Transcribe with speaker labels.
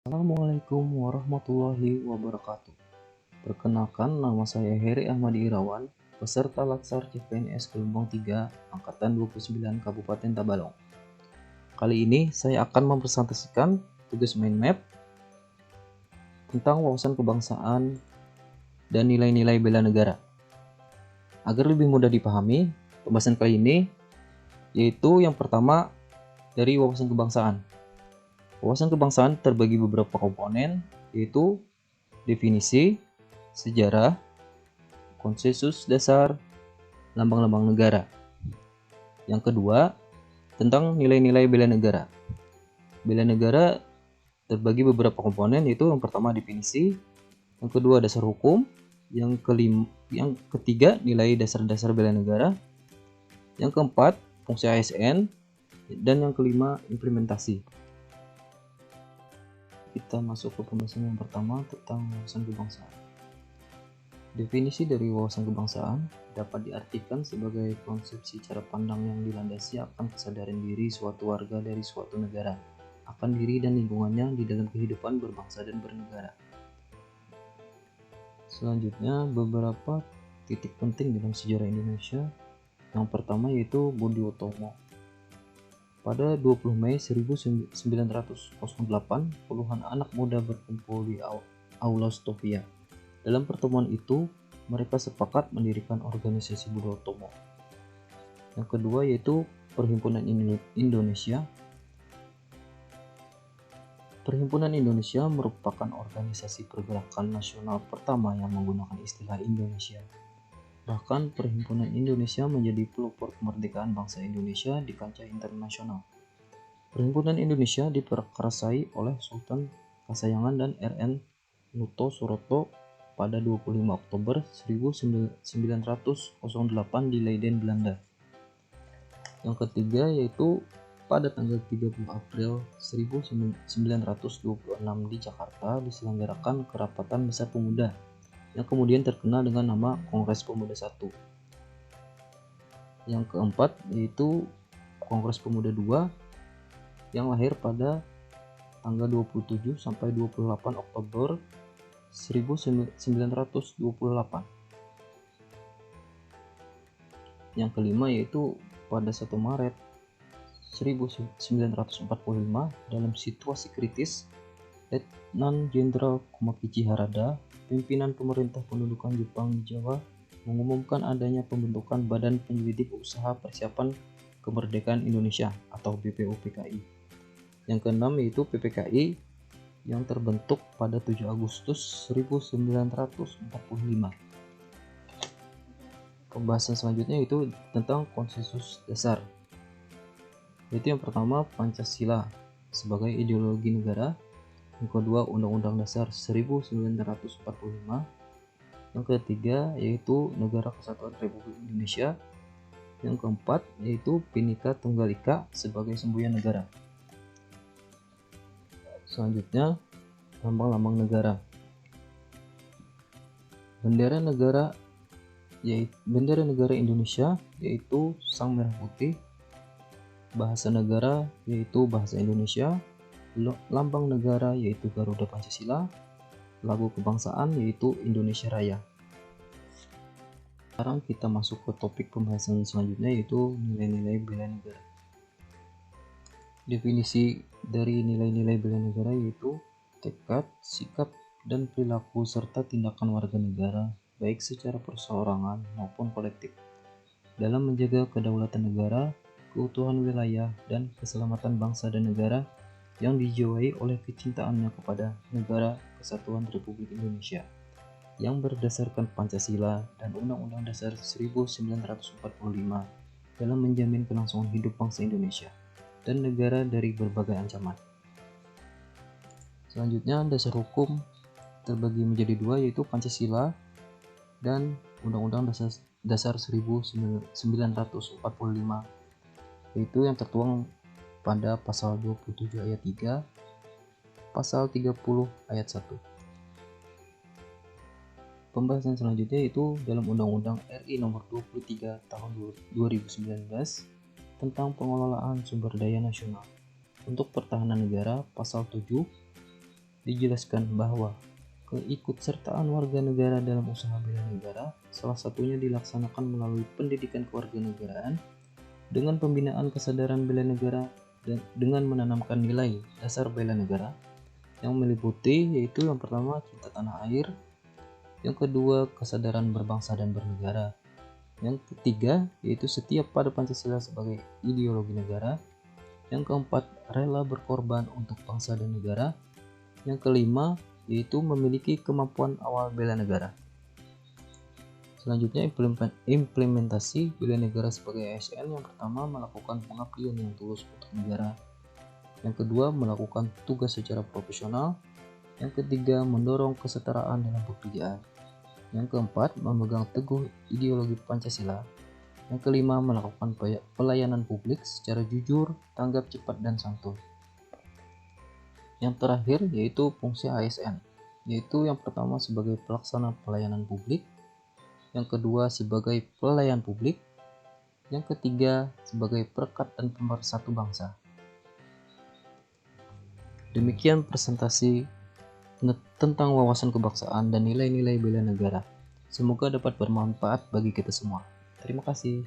Speaker 1: Assalamualaikum warahmatullahi wabarakatuh. Perkenalkan, nama saya Heri Ahmadi Irawan, peserta Latsar CPNS Gelombang 3 Angkatan 29 Kabupaten Tabalong. Kali ini saya akan mempresentasikan tugas mind map tentang wawasan kebangsaan dan nilai-nilai bela negara. Agar lebih mudah dipahami, pembahasan kali ini yaitu yang pertama dari wawasan kebangsaan. Wawasan kebangsaan terbagi beberapa komponen, yaitu definisi, sejarah, konsensus dasar, lambang-lambang negara. Yang kedua, tentang nilai-nilai bela negara. Bela negara terbagi beberapa komponen, yaitu yang pertama definisi, yang kedua dasar hukum, yang ketiga nilai dasar-dasar bela negara, yang keempat fungsi ASN, dan yang kelima implementasi. Kita masuk ke pembahasan yang pertama tentang wawasan kebangsaan. Definisi dari wawasan kebangsaan dapat diartikan sebagai konsepsi cara pandang yang dilandasi akan kesadaran diri suatu warga dari suatu negara, akan diri dan lingkungannya di dalam kehidupan berbangsa dan bernegara. Selanjutnya, beberapa titik penting dalam sejarah Indonesia. Yang pertama yaitu Budi Utomo. Pada 20 Mei 1908, puluhan anak muda berkumpul di Aula Stovia. Dalam pertemuan itu, mereka sepakat mendirikan organisasi Budi Utomo. Yang kedua yaitu Perhimpunan Indonesia. Perhimpunan Indonesia merupakan organisasi pergerakan nasional pertama yang menggunakan istilah Indonesia. Bahkan Perhimpunan Indonesia menjadi pelopor kemerdekaan bangsa Indonesia di kancah internasional. Perhimpunan Indonesia diperkarasai oleh Sultan Kasayangan dan R.N. Nuto Suroto pada 25 Oktober 1908 di Leiden, Belanda. Yang ketiga yaitu pada tanggal 30 April 1926 di Jakarta diselenggarakan Kerapatan Besar Pemuda yang kemudian terkenal dengan nama Kongres Pemuda I. Yang keempat yaitu Kongres Pemuda II yang lahir pada tanggal 27 sampai 28 Oktober 1928. Yang kelima yaitu pada 1 Maret 1945 dalam situasi kritis, Letnan Jenderal Kumakichi Harada, pimpinan pemerintah pendudukan Jepang di Jawa, mengumumkan adanya pembentukan Badan Penyelidik Usaha Persiapan Kemerdekaan Indonesia atau BPUPKI. Yang keenam yaitu PPKI yang terbentuk pada 7 Agustus 1945. Pembahasan selanjutnya itu tentang konsensus dasar. Yaitu yang pertama Pancasila sebagai ideologi negara, yang kedua Undang-Undang Dasar 1945, yang ketiga yaitu Negara Kesatuan Republik Indonesia, yang keempat yaitu Bhinneka Tunggal Ika sebagai semboyan negara. Selanjutnya lambang-lambang negara. Bendera negara Indonesia yaitu Sang Merah Putih, bahasa negara yaitu bahasa Indonesia, lambang negara yaitu Garuda Pancasila, lagu kebangsaan yaitu Indonesia Raya. Sekarang kita masuk ke topik pembahasan selanjutnya yaitu nilai-nilai bela negara. Definisi dari nilai-nilai bela negara yaitu tekad, sikap, dan perilaku serta tindakan warga negara baik secara perseorangan maupun kolektif dalam menjaga kedaulatan negara, keutuhan wilayah, dan keselamatan bangsa dan negara yang dijiwai oleh kecintaannya kepada Negara Kesatuan Republik Indonesia yang berdasarkan Pancasila dan Undang-Undang Dasar 1945 dalam menjamin kelangsungan hidup bangsa Indonesia dan negara dari berbagai ancaman. Selanjutnya, dasar hukum terbagi menjadi dua yaitu Pancasila dan Undang-Undang Dasar 1945, yaitu yang tertuang pada pasal 27 ayat 3, pasal 30 ayat 1. Pembahasan selanjutnya yaitu dalam Undang-Undang RI nomor 23 tahun 2019 tentang pengelolaan sumber daya nasional untuk pertahanan negara, pasal 7 dijelaskan bahwa keikutsertaan warga negara dalam usaha bela negara salah satunya dilaksanakan melalui pendidikan kewarganegaraan dengan pembinaan kesadaran bela negara dan dengan menanamkan nilai dasar bela negara yang meliputi yaitu yang pertama cinta tanah air, yang kedua kesadaran berbangsa dan bernegara, yang ketiga yaitu setia pada Pancasila sebagai ideologi negara, yang keempat rela berkorban untuk bangsa dan negara, yang kelima yaitu memiliki kemampuan awal bela negara. Selanjutnya implementasi bela negara sebagai ASN. Yang pertama melakukan pengabdian yang tulus untuk negara, yang kedua melakukan tugas secara profesional, yang ketiga mendorong kesetaraan dalam pekerjaan, yang keempat memegang teguh ideologi Pancasila, yang kelima melakukan pelayanan publik secara jujur, tanggap cepat dan santun. Yang terakhir yaitu fungsi ASN, yaitu yang pertama sebagai pelaksana pelayanan publik, yang kedua sebagai pelayan publik, yang ketiga sebagai perekat dan pemersatu bangsa. Demikian presentasi tentang wawasan kebangsaan dan nilai-nilai bela negara. Semoga dapat bermanfaat bagi kita semua. Terima kasih.